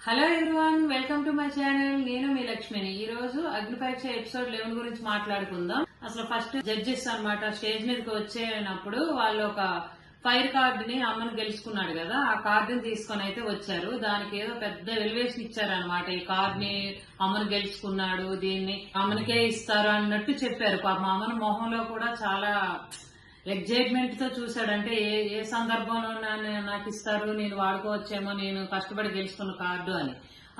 Hello everyone, welcome to my channel. నేను మీ లక్ష్మిని. ఈ రోజు అగ్ని పరీక్ష ఎపిసోడ్ 11 గురించి మాట్లాడుకుందాం. అసలు ఫస్ట్ జడ్జెస్ అన్నమాట స్టేజ్ మీదకి వచ్చేటప్పుడు వాళ్ళు ఒక ఫైర్ కార్డుని అమ్మను గెలుచుకున్నాడు కదా, ఆ కార్డుని తీసుకొని అయితే వచ్చారు. దానికి ఏదో పెద్ద ఎలివేషన్ ఇచ్చారనమాట. ఈ కార్డుని అమ్మను గెలుచుకున్నాడు, దీన్ని అమ్మనికే ఇస్తారు అన్నట్టు చెప్పారు. పాపం అమ్మను మొహంలో కూడా చాలా ఎగ్జైట్మెంట్ తో చూశాడంటే ఏ ఏ సందర్భంలో నాకు ఇస్తారు, నేను వాడుకోవచ్చేమో, నేను కష్టపడి గెలుచుకున్న కార్డు అని.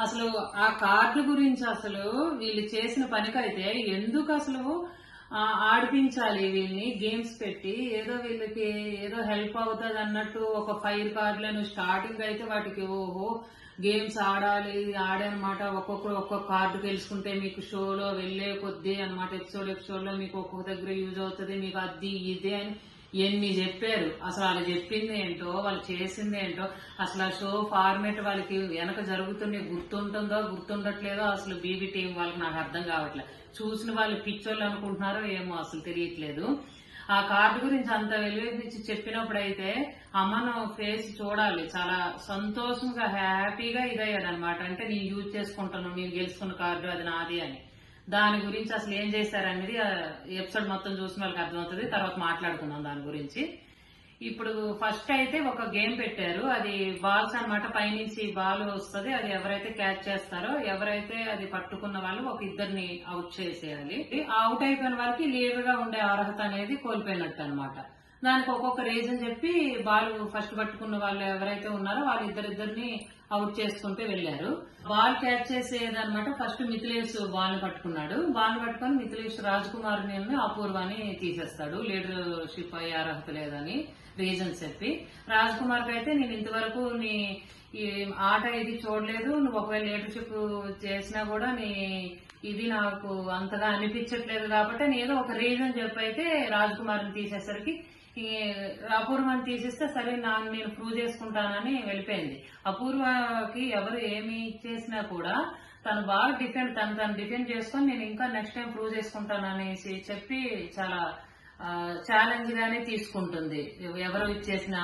అసలు ఆ కార్డు గురించి అసలు వీళ్ళు చేసిన పనికైతే ఎందుకు అసలు ఆడిపించాలి వీళ్ళని గేమ్స్ పెట్టి, ఏదో వీళ్ళకి ఏదో హెల్ప్ అవుతుంది అన్నట్టు ఒక ఫైర్ కార్డులను స్టార్టింగ్ అయితే వాటికి ఓహో గేమ్స్ ఆడాలి ఆడనమాట. ఒక్కొక్కరు ఒక్కొక్క కార్డు గెలుచుకుంటే మీకు షోలో వెళ్లే కొద్దీ అనమాట, ఎపిసోడ్ లో మీకు ఒక్కొక్క దగ్గర యూజ్ అవుతుంది, మీకు అది ఇదే అని ఎన్ని చెప్పారు. అసలు వాళ్ళు చెప్పింది ఏంటో, వాళ్ళు చేసింది ఏంటో, అసలు ఆ షో ఫార్మేట్ వాళ్ళకి వెనక జరుగుతుంది గుర్తుంటుందో గుర్తుండట్లేదో అసలు బీబీ టీం వాళ్ళకి నాకు అర్థం కావట్లేదు. చూసిన వాళ్ళు పిచ్చోళ్ళు అనుకుంటున్నారో ఏమో అసలు తెలియట్లేదు. ఆ కార్డు గురించి అంత వెలువెచ్చి చెప్పినప్పుడు అయితే అమ్మను ఫేస్ చూడాలి, చాలా సంతోషంగా హ్యాపీగా ఇదయ్యాడు అనమాట. అంటే నేను యూజ్ చేసుకుంటాను, నేను గెలుచుకున్న కార్డు అది నాది అని. దాని గురించి అసలు ఏం చేశారనేది ఎపిసోడ్ మొత్తం చూసిన వాళ్ళకి అర్థమవుతుంది. తర్వాత మాట్లాడుకుందాం దాని గురించి. ఇప్పుడు ఫస్ట్ అయితే ఒక గేమ్ పెట్టారు. అది బాల్స్ అన్నమాట. పైనుంచి బాల్ వస్తుంది, అది ఎవరైతే క్యాచ్ చేస్తారో, ఎవరైతే అది పట్టుకున్న వాళ్ళు ఒక ఇద్దరిని అవుట్ చేసేయాలి. అవుట్ అయిపోయిన వాళ్ళకి లీడర్ గా ఉండే అర్హత అనేది కోల్పోయినట్టు అనమాట. దానికి ఒక్కొక్క రీజన్ చెప్పి బాల్ ఫస్ట్ పట్టుకున్న వాళ్ళు ఎవరైతే ఉన్నారో వాళ్ళు ఇద్దరిద్దరిని అవుట్ చేసుకుంటూ వెళ్లారు. బాల్ క్యాచ్ చేసేదన్నమాట. ఫస్ట్ మిథిలేష్ బాల్ పట్టుకున్నాడు. బాల్ పట్టుకుని మిథిలేష్ రాజ్ కుమార్ అపూర్వాని తీసేస్తాడు, లీడర్షిప్ అయ్యే అర్హత లేదని రీజన్ చెప్పి. రాజ్ కుమార్ కి అయితే నేను ఇంతవరకు నీ ఈ ఆట ఇది చూడలేదు, నువ్వు ఒకవేళ లీడర్షిప్ చేసినా కూడా నీ ఇది నాకు అంతగా అనిపించట్లేదు కాబట్టి నేను ఏదో ఒక రీజన్ చెప్పి అయితే రాజ్ కుమార్ ని తీసేసరికి ఈ అపూర్వాన్ని తీసేస్తే సరే నేను ప్రూవ్ చేసుకుంటానని వెళ్ళిపోయింది. అపూర్వకి ఎవరు ఏమి చేసినా కూడా తను బాగా తను డిఫెండ్ చేసుకొని నేను ఇంకా నెక్స్ట్ టైం ప్రూవ్ చేసుకుంటాననేసి చెప్పి చాలా ఛాలెంజ్ గానే తీసుకుంటుంది. ఎవరు ఇచ్చేసిన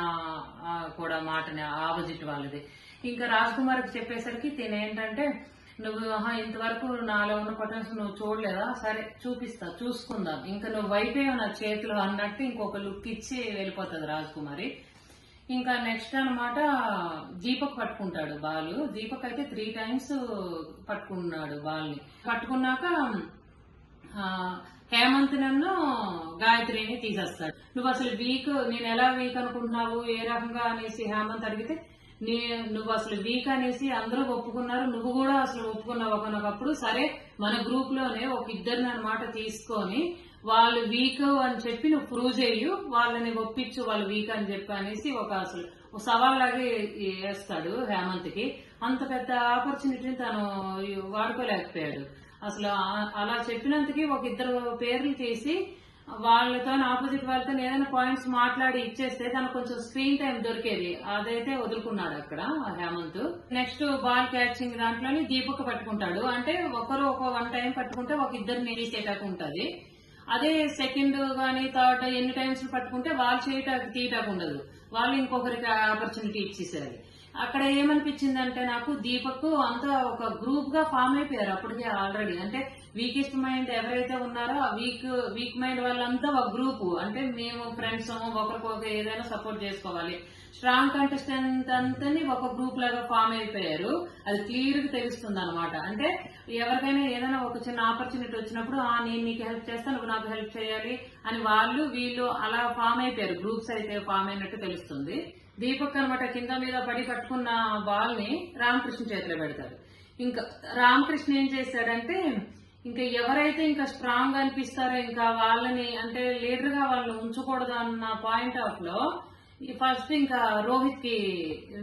కూడా మాటని ఆపోజిట్ వాళ్ళది. ఇంకా రాజ్ కుమార్ కి చెప్పేసరికి తినేంటంటే నువ్వు ఇంతవరకు నాలో ఉన్న పొటెన్షియల్ నువ్వు చూడలేదా, సరే చూసుకుందాం, ఇంకా నువ్వు వైపేవు నా చేతిలో అన్నట్టు ఇంకొక లుక్ ఇచ్చి వెళ్ళిపోతుంది రాజ్ కుమారి. ఇంకా నెక్స్ట్ అనమాట దీపక్ పట్టుకుంటాడు బాల్. దీపక్ అయితే 3 times పట్టుకున్నాడు బాల్ ని. పట్టుకున్నాక హేమంత్ నన్ను గాయత్రిని తీసేస్తాడు. నువ్వు అసలు నేను ఎలా వీక్ అనుకుంటున్నావు, ఏ రకంగా అనేసి హేమంత్ అడిగితే నువ్వు అసలు వీక్ అనేసి అందరూ ఒప్పుకున్నారు, నువ్వు కూడా అసలు ఒప్పుకున్నావు ఒకనొకప్పుడు. సరే మన గ్రూప్ లోనే ఒక ఇద్దరిని అనమాట తీసుకొని వాళ్ళు వీక్ అని చెప్పి నువ్వు ప్రూవ్ చేయు, వాళ్ళని ఒప్పించు వాళ్ళు వీక్ అని చెప్పి అనేసి అసలు సవాల్ లాగే వేస్తాడు హేమంత్ కి. అంత పెద్ద ఆపర్చునిటీని తను వాడుకోలేకపోయాడు. అసలు అలా చెప్పినందుకు ఒక ఇద్దరు పేర్లు తీసి వాళ్ళతో ఆపోజిట్ వాళ్ళతో ఏదైనా పాయింట్స్ మాట్లాడి ఇచ్చేస్తే తనకు కొంచెం స్క్రీన్ టైం దొరికేది. అదైతే వదులుకున్నాడు అక్కడ హేమంత్. నెక్స్ట్ బాల్ క్యాచింగ్ దాంట్లోని దీపక్ పట్టుకుంటాడు. అంటే ఒకరు ఒక 1 time పట్టుకుంటే ఒక ఇద్దరిని తీసేటాకు ఉంటది. అదే సెకండ్ గానీ థర్డ్ ఎన్ని టైమ్స్ పట్టుకుంటే వాళ్ళు తీయటాకు ఉండదు, వాళ్ళు ఇంకొకరికి ఆపర్చునిటీ ఇచ్చేసారు. అక్కడ ఏమనిపించిందంటే నాకు దీపక్ అంతా ఒక గ్రూప్ గా ఫామ్ అయిపోయారు అప్పటికే ఆల్రెడీ. అంటే వీకెస్ట్ మైండ్ ఎవరైతే ఉన్నారో ఆ వీక్ మైండ్ వాళ్ళంతా ఒక గ్రూప్. అంటే మేము ఫ్రెండ్స్ ఒకరికొక ఏదైనా సపోర్ట్ చేసుకోవాలి. స్ట్రాంగ్ కంటెస్టెంట్ అంతని ఒక గ్రూప్ లాగా ఫామ్ అయిపోయారు. అది క్లియర్ గా తెలుస్తుంది అనమాట. అంటే ఎవరికైనా ఏదైనా ఒక చిన్న ఆపర్చునిటీ వచ్చినప్పుడు నేను నీకు హెల్ప్ చేస్తాను, నువ్వు నాకు హెల్ప్ చేయాలి అని వీళ్ళు అలా ఫామ్ అయిపోయారు. గ్రూప్స్ అయితే ఫామ్ అయినట్టు తెలుస్తుంది. దీపక్ అనమాట కింద మీద పడి పట్టుకున్న బాల్ ని రామకృష్ణ చేతిలో పెడతాడు. ఇంకా రామకృష్ణ ఏం చేశాడంటే ఇంకా ఎవరైతే ఇంకా స్ట్రాంగ్ అనిపిస్తారో ఇంకా వాళ్ళని అంటే లీడర్ గా వాళ్ళని ఉంచకూడదు అన్న పాయింట్ ఆఫ్ లో ఫస్ట్ ఇంకా రోహిత్ కి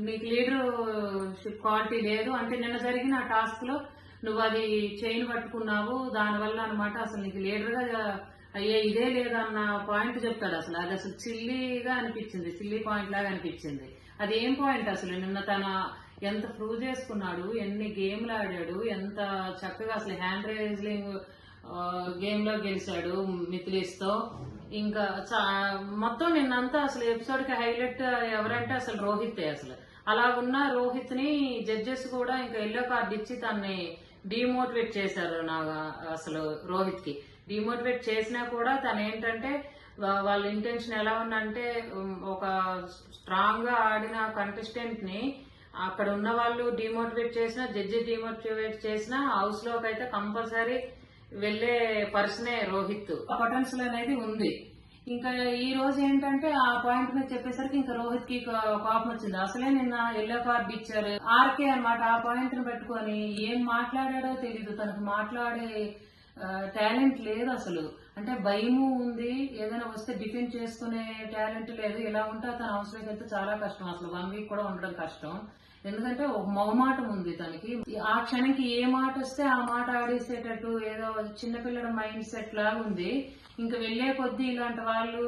నీకు లీడర్షిప్ క్వాలిటీ లేదు అంటే నిన్న జరిగిన టాస్క్ లో నువ్వు అది చైన్ పట్టుకున్నావు, దానివల్ల అనమాట అసలు నీకు లీడర్ గా అయ్యే ఇదే లేదన్న పాయింట్ చెప్తాడు. అది అసలు చిల్లీగా అనిపించింది, చిల్లీ పాయింట్ లాగా అనిపించింది. అది ఏం పాయింట్ అసలు నిన్న తన ఎంత ప్రూవ్ చేసుకున్నాడు, ఎన్ని గేమ్లు ఆడాడు, ఎంత చక్కగా అసలు హ్యాండ్ రైజ్లింగ్ గేమ్ లో గెలిచాడు మిథిలేష్ తో. ఇంకా మొత్తం నిన్నంతా అసలు ఎపిసోడ్ కి హైలైట్ ఎవరంటే అసలు రోహిత్. అసలు అలా ఉన్న రోహిత్ ని జడ్జెస్ కూడా ఇంకా ఎల్లో కార్డు ఇచ్చి తన్ని డిమోటివేట్ చేశారు. అసలు రోహిత్ కి డిమోటివేట్ చేసినా కూడా తను ఏంటంటే వాళ్ళ ఇంటెన్షన్ ఎలా ఉందంటే ఒక స్ట్రాంగ్ గా ఆడిన కంటెస్టెంట్ ని అక్కడ ఉన్న వాళ్ళు డిమోటివేట్ చేసినా, జడ్జి డిమోటివేట్ చేసినా హౌస్ లోకి అయితే కంపల్సరీ వెళ్లే పర్సనే రోహిత్. పొటెన్షియల్ అనేది ఉంది. ఇంకా ఈ రోజు ఏంటంటే ఆ పాయింట్ మీద చెప్పేసరికి ఇంకా రోహిత్ కి కోపం వచ్చింది. అసలే నిన్న ఎల్లో కార్డు ఇచ్చారు ఆర్కే అన్నమాట. ఆ పాయింట్ ని పెట్టుకొని ఏం మాట్లాడాడో తెలీదు. తనకు మాట్లాడే టాలెంట్ లేదు అసలు. అంటే భయము ఉంది, ఏదైనా వస్తే డిఫెండ్ చేసుకునే టాలెంట్ లేదు. ఇలా ఉంటే తన అవసరం వెళ్తే చాలా కష్టం. అసలు 1 వీక్ కూడా ఉండడం కష్టం. ఎందుకంటే ఒక మొహమాటం ఉంది తనకి. ఆ క్షణంకి ఏ మాట వస్తే ఆ మాట ఆడేసేటట్టు ఏదో చిన్నపిల్లల మైండ్ సెట్ లాగా ఉంది. ఇంకా వెళ్లే కొద్దీ ఇలాంటి వాళ్ళు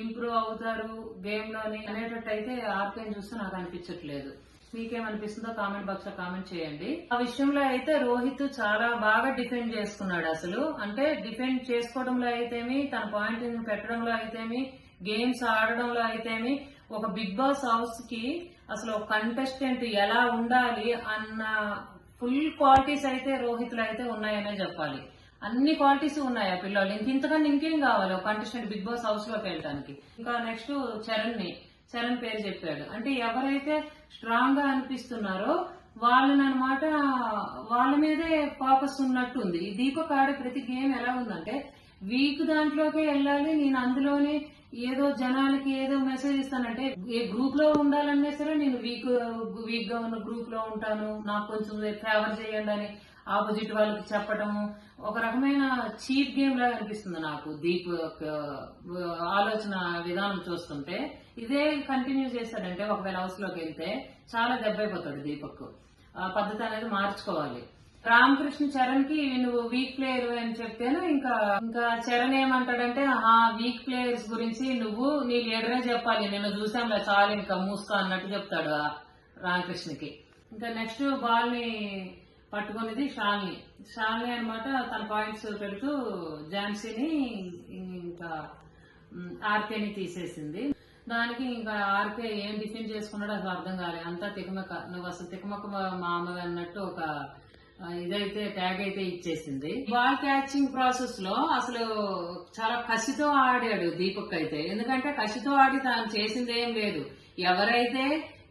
ఇంప్రూవ్ అవుతారు గేమ్ లోని అనేటట్టు అయితే ఆర్కేని చూస్తే నాకు అనిపించట్లేదు. మీకేమనిపిస్తుందో కామెంట్ బాక్స్ లో కామెంట్ చేయండి. ఆ విషయంలో అయితే రోహిత్ చాలా బాగా డిఫెండ్ చేసుకున్నాడు అసలు. అంటే డిఫెండ్ చేసుకోవడంలో అయితేమి, తన పాయింట్ పెట్టడంలో అయితేమి, గేమ్స్ ఆడడంలో అయితేమి, ఒక బిగ్ బాస్ హౌస్ కి అసలు ఒక కంటెస్టెంట్ ఎలా ఉండాలి అన్న ఫుల్ క్వాలిటీస్ అయితే రోహిత్ లో అయితే ఉన్నాయనే చెప్పాలి. అన్ని క్వాలిటీస్ ఉన్నాయి ఆ పిల్లలు. ఇంతకన్నా ఇంకేం కావాలి ఒక కంటెస్టెంట్ బిగ్ బాస్ హౌస్ లోకి వెళ్ళడానికి. ఇంకా నెక్స్ట్ చరణ్ పేరు చెప్పాడు. అంటే ఎవరైతే స్ట్రాంగ్ గా అనిపిస్తున్నారో వాళ్ళని అనమాట వాళ్ళ మీదే ఫోకస్ ఉన్నట్టు ఉంది. ఈ దీపక్ ఆడే ప్రతి గేమ్ ఎలా ఉందంటే వీక్ దాంట్లోకే వెళ్ళాలి, నేను అందులోనే ఏదో జనాలకి ఏదో మెసేజ్ ఇస్తానంటే ఏ గ్రూప్ లో ఉండాలన్నా సరే నేను వీక్ గా ఉన్న గ్రూప్ లో ఉంటాను, నాకు కొంచెం ఫేవర్ చేయండి అని ఆపోజిట్ వాళ్ళకి చెప్పడము ఒక రకమైన చీప్ గేమ్ లాగా అనిపిస్తుంది నాకు. దీప్ ఆలోచన విధానం చూస్తుంటే ఇదే కంటిన్యూ చేస్తాడంటే ఒకవేళ హౌస్ లోకి వెళ్తే చాలా దెబ్బైపోతాడు దీపక్. ఆ పద్ధతి అనేది మార్చుకోవాలి. రామకృష్ణ చరణ్ కి నువ్వు వీక్ ప్లేయర్ అని చెప్తేను ఇంకా చరణ్ ఏమంటాడంటే వీక్ ప్లేయర్స్ గురించి నువ్వు నీ లీడరే చెప్పాలి, నిన్ను చూసాంలే చాలు ఇంకా మూసుకో అన్నట్టు చెప్తాడు రామకృష్ణకి. ఇంకా నెక్స్ట్ బాల్ ని పట్టుకునేది షాలిని అనమాట. తన పాయింట్స్ పెడుతూ ఝాన్సీని ఇంకా ఆర్కేని తీసేసింది. దానికి ఇంకా ఆర్కే ఏం డిఫెండ్ చేసుకున్నాడో అసలు అర్థం కాలేదు. అంతా తికమక, నువ్వు అసలు తికమక మామ అన్నట్టు ఒక ఇదైతే ట్యాగ్ అయితే ఇచ్చేసింది. బాల్ క్యాచింగ్ ప్రాసెస్ లో అసలు చాలా కసితో ఆడాడు దీపక్ అయితే. ఎందుకంటే కసితో ఆడి తాను చేసింది ఏం లేదు. ఎవరైతే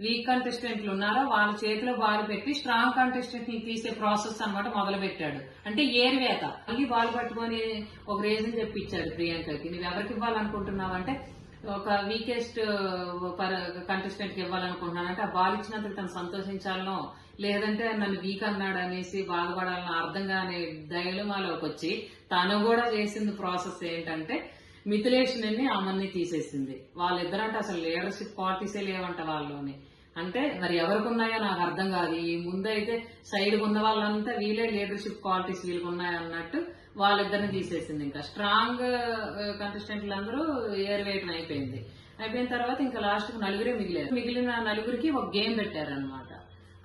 వీక్ కంటెస్టెంట్లు ఉన్నారో వాళ్ళ చేతిలో బాల్ పెట్టి స్ట్రాంగ్ కంటెస్టెంట్ ని తీసే ప్రాసెస్ అన్నమాట మొదలు పెట్టాడు. అంటే ఏరివేత. మళ్ళీ బాల్ పట్టుకొని ఒక రీజన్ చెప్పించాడు ప్రియాంకకి, నువ్వు ఎవరికి ఇవ్వాలనుకుంటున్నావు అంటే ఒక వీకెస్ట్ కంటెస్టెంట్ కి ఇవ్వాలనుకుంటున్నానంటే ఆ బాల్ ఇచ్చినందుకు తను సంతోషించాలనో లేదంటే నన్ను వీక్ అన్నాడు అనేసి బాధపడాలనో అర్థం కాని డైలమాలోకి వచ్చి తను కూడా చేసింది ప్రాసెస్ ఏంటంటే మిథిలేషన్ ని అమన్ని తీసేసింది. వాళ్ళిద్దరంటే అసలు లీడర్షిప్ క్వాలిటీసే లేవంట వాళ్ళలోని. అంటే మరి ఎవరికి ఉన్నాయో నాకు అర్థం కాదు. ఈ ముందైతే సైడ్ ఉన్న వాళ్ళంతా వీళ్ళే లీడర్షిప్ క్వాలిటీస్ వీళ్ళకి ఉన్నాయన్నట్టు వాళ్ళిద్దరిని తీసేసింది. ఇంకా స్ట్రాంగ్ కంటెస్టెంట్లు అందరూ ఏరివేయటం అయిపోయిన తర్వాత ఇంకా లాస్ట్ కు నలుగురే మిగిలారు. మిగిలిన నలుగురికి ఒక గేమ్ పెట్టారనమాట.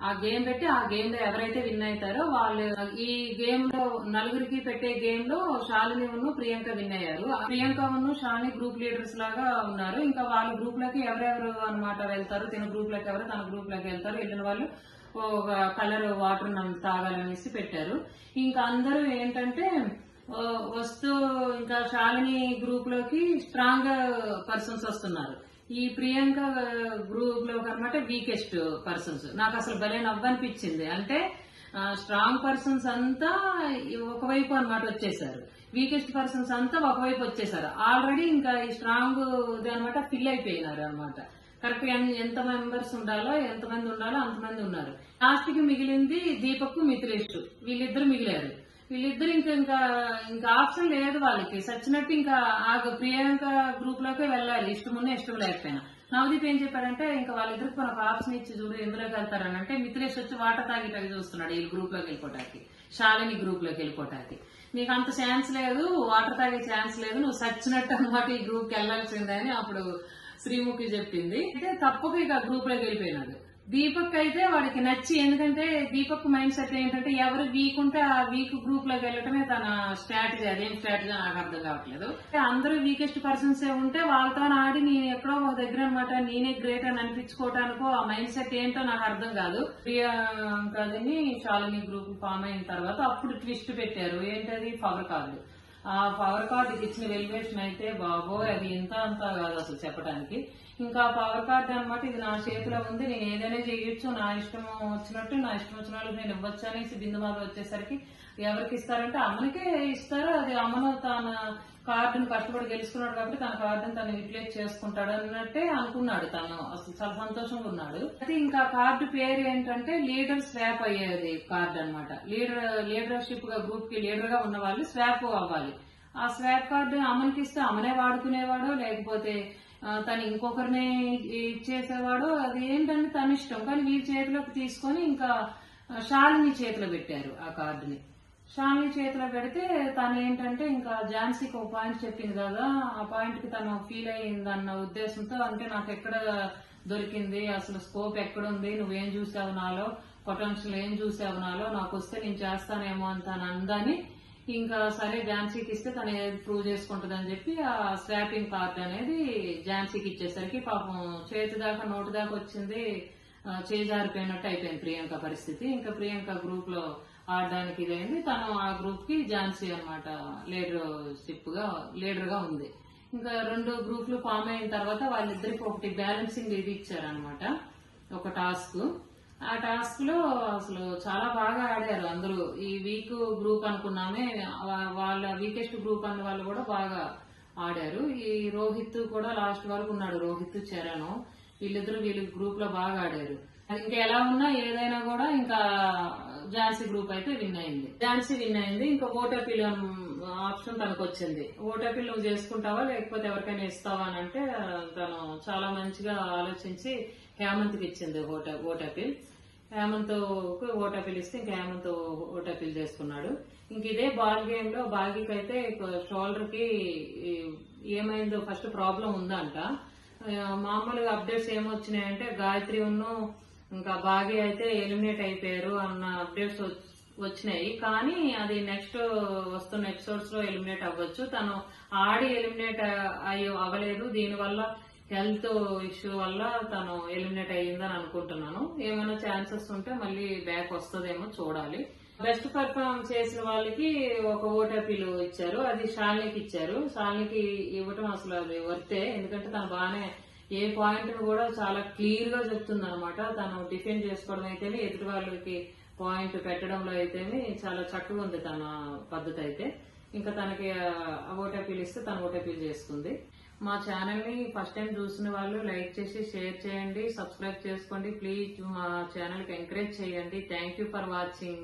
ఆ గేమ్ పెట్టి ఆ గేమ్ లో ఎవరైతే విన్ అవుతారో వాళ్ళు, ఈ గేమ్ లో నలుగురికి పెట్టే గేమ్ లో శాలిని ప్రియాంక విన్ అయ్యారు. ప్రియాంక శాలిని గ్రూప్ లీడర్స్ లాగా ఉన్నారు. ఇంకా వాళ్ళ గ్రూప్ లోకి ఎవరెవరు అనమాట వెళ్తారు, తన గ్రూప్ లోకి ఎవరు తన గ్రూప్ లోకి వెళ్తారు. వెళ్ళిన వాళ్ళు ఒక కలర్ వాటర్ తాగాలనేసి పెట్టారు. ఇంకా అందరూ ఏంటంటే వస్తూ ఇంకా శాలిని గ్రూప్ లోకి స్ట్రాంగ్ పర్సన్స్ వస్తున్నారు. ఈ ప్రియాంక గ్రూప్ లో అనమాట వీకెస్ట్ పర్సన్స్. నాకు అసలు భలే నవ్వనిపించింది. అంటే స్ట్రాంగ్ పర్సన్స్ అంతా ఒకవైపు అనమాట వచ్చేసారు, వీకెస్ట్ పర్సన్స్ అంతా ఒకవైపు వచ్చేసారు. ఆల్రెడీ ఇంకా ఈ స్ట్రాంగ్ అనమాట ఫిల్ అయిపోయినారు అనమాట. కరెక్ట్ గా ఎంత మెంబర్స్ ఉండాలో ఎంతమంది ఉండాలో అంతమంది ఉన్నారు. లాస్ట్ కి మిగిలింది దీపక్ మిథిలేష్, వీళ్ళిద్దరు మిగిలారు. వీళ్ళిద్దరు ఇంకా ఆప్షన్ లేదు వాళ్ళకి. సచ్చినట్టు ఇంకా ఆ ప్రియాంక గ్రూప్ లోకే వెళ్ళాలి, ఇష్టం ఉన్నా ఇష్టం లేకపోయినా. నవదీప్ ఏం చెప్పాడంటే ఇంకా వాళ్ళిద్దరికి మనకు ఆప్షన్ ఇచ్చి చూడు ఎందులోకి వెళ్తారని. అంటే మిథిలేష్ వచ్చి వాటర్ తాగేటవి చూస్తున్నాడు ఈ గ్రూప్ లోకి వెళ్ళిపోవటానికి, శాలిని గ్రూప్ లోకి వెళ్ళిపోవటానికి. నీకు అంత ఛాన్స్ లేదు, వాటర్ తాగే ఛాన్స్ లేదు, నువ్వు సచ్చినట్టు అనమాట ఈ గ్రూప్ కి వెళ్లాల్సిందే అని అప్పుడు శ్రీముఖి చెప్పింది. అంటే తప్పక ఇక గ్రూప్ లోకి వెళ్ళిపోయినాడు. దీపక్ అయితే వాడికి నచ్చి, ఎందుకంటే దీపక్ మైండ్ సెట్ ఏంటంటే ఎవరు వీక్ ఉంటే ఆ వీక్ గ్రూప్ లోకి వెళ్ళటమే తన స్ట్రాటజీ. అదేం స్ట్రాటజీ నాకు అర్థం కావట్లేదు. అందరూ వీకెస్ట్ పర్సన్స్ ఉంటే వాళ్ళతో ఆడి నేను ఎక్కడో ఒక దగ్గర అనమాట నేనే గ్రేట్ అని అనిపించుకోవటానికో ఆ మైండ్ సెట్ ఏంటో నాకు అర్థం కాదు. ప్రియాంకని శాలిని గ్రూప్ ఫామ్ అయిన తర్వాత అప్పుడు ట్విస్ట్ పెట్టారు. ఏంటది? Power card. ఆ పవర్ కార్డుకి ఇచ్చిన వెలివేషన్ అయితే బాబోయ్, అది ఇంత అంతా కాదు అసలు చెప్పడానికి. ఇంకా పవర్ కార్డు అనమాట, ఇది నా చేతిలో ఉంది, నేను ఏదైనా చేయొచ్చు, నా ఇష్టం వచ్చినట్టు నా ఇష్టం వచ్చిన వాళ్ళకి నేను ఇవ్వచ్చు అనేసి బిందు మాధ వచ్చేసరికి ఎవరికి ఇస్తారంటే అమ్మనికే ఇస్తారు. అది అమ్మను తన కార్డును కష్టపడి గెలుచుకున్నాడు కాబట్టి తన కార్డును తను యూటిలైజ్ చేసుకుంటాడు అన్నట్టే అనుకున్నాడు తను. అసలు చాలా సంతోషంగా ఉన్నాడు. అయితే ఇంకా కార్డు పేరు ఏంటంటే లీడర్ స్వాప్ అయ్యేది కార్డు అనమాట. లీడర్షిప్ గా గ్రూప్ కి లీడర్ గా ఉన్న వాళ్ళు స్వాప్ అవ్వాలి. ఆ స్వాప్ కార్డు అమ్మనికి ఇస్తే అమ్మనే వాడుకునేవాడు, లేకపోతే తను ఇంకొకరిని ఇచ్చేసేవాడు. అది ఏంటంటే తన ఇష్టం. కానీ వీళ్ళ చేతిలోకి తీసుకొని ఇంకా శాలిని చేతిలో పెట్టారు ఆ కార్డుని. శాలిని చేతిలో పెడితే తను ఏంటంటే ఇంకా ఝాన్సీకి ఒక పాయింట్ చెప్పింది కదా, ఆ పాయింట్ కి తను ఫీల్ అయ్యిందన్న ఉద్దేశంతో, అంటే నాకు ఎక్కడ దొరికింది, అసలు స్కోప్ ఎక్కడుంది, నువ్వేం చూసావు నాలో, పొటెన్షియల్ ఏం చూసావు నాలో, నాకు వస్తే నేను చేస్తానేమో అని తను అందని ఇంకా సరే ఝాన్సీకి ఇస్తే తను ప్రూవ్ చేసుకుంటది అని చెప్పి ఆ స్వాపింగ్ కార్డ్ అనేది ఝాన్సీకి ఇచ్చేసరికి పాపం చేతి దాకా నోటి దాకా వచ్చింది, చేజారిపోయినట్టు అయిపోయింది ప్రియాంక పరిస్థితి. ఇంకా ప్రియాంక గ్రూప్ లో ఆడడానికి ఇదైంది. తను ఆ గ్రూప్ కి ఝాన్సీ అనమాట లీడర్ గా ఉంది. ఇంకా 2 గ్రూపులు ఫామ్ అయిన తర్వాత వాళ్ళిద్దరికి ఒకటి బ్యాలెన్సింగ్ ఇది ఇచ్చారనమాట, ఒక టాస్క్. ఆ టాస్క్ లో అసలు చాలా బాగా ఆడారు అందరూ. ఈ వీక్ గ్రూప్ అనుకున్నామే, వాళ్ళ వీకెస్ట్ గ్రూప్ అన్న వాళ్ళు కూడా బాగా ఆడారు. ఈ రోహిత్ కూడా లాస్ట్ వరకు ఉన్నాడు, రోహిత్ చరణ్, వీళ్ళిద్దరు వీళ్ళ గ్రూప్ లో బాగా ఆడారు. ఇంకా ఎలా ఉన్నా ఏదైనా కూడా ఇంకా ఝాన్సీ గ్రూప్ అయితే విన్ అయింది. ఇంకా ఓటపిల్ ఆప్షన్ తనకు వచ్చింది. ఓటపిల్ నువ్వు చేసుకుంటావా లేకపోతే ఎవరికైనా ఇస్తావా అని అంటే తను చాలా మంచిగా ఆలోచించి హేమంత్కి ఇచ్చింది ఓటపిల్. హేమంత్ ఓటపిల్ ఇస్తే ఇంకా హేమంత్ ఓటపిల్ చేసుకున్నాడు. ఇంక ఇదే బాల్ గేమ్ లో బాగీకి అయితే షోల్డర్ కి ఏమైందో ఫస్ట్ ప్రాబ్లం ఉందంట. మామూలుగా అప్డేట్స్ ఏమొచ్చినాయంటే గాయత్రి ఇంకా బాగి అయితే ఎలిమినేట్ అయిపోయారు అన్న అప్డేట్స్ వచ్చినాయి. కానీ అది నెక్స్ట్ వస్తున్న ఎపిసోడ్స్ లో ఎలిమినేట్ అవ్వచ్చు. తను ఆడి ఎలిమినేట్ అవ్వలేదు, దీనివల్ల హెల్త్ ఇష్యూ వల్ల తను ఎలిమినేట్ అయ్యిందని అనుకుంటున్నాను. ఏమైనా ఛాన్సెస్ ఉంటే మళ్ళీ బ్యాక్ వస్తుందేమో చూడాలి. బెస్ట్ పర్ఫార్మ్ చేసిన వాళ్ళకి ఒక ఓటపీలు ఇచ్చారు, అది శాలినికి ఇచ్చారు. శాలినికి ఇవ్వటం అసలు అది వర్తే, ఎందుకంటే తను బాగానే ఏ పాయింట్ కూడా చాలా క్లియర్ గా చెప్తుంది అనమాట. తను డిఫెండ్ చేసుకోవడం అయితేనే, ఎదుటి వాళ్ళకి పాయింట్ పెట్టడంలో అయితేనే చాలా చక్కగా ఉంది తన పద్ధతి అయితే. ఇంకా తనకి ఓటపీలు ఇస్తే తను ఓటపీలు చేసుకుంది. మా ఛానల్ ని ఫస్ట్ టైం చూసిన వాళ్ళు లైక్ చేసి షేర్ చేయండి, సబ్స్క్రైబ్ చేసుకోండి. ప్లీజ్ మా ఛానల్ కి ఎంకరేజ్ చేయండి. Thank you for watching.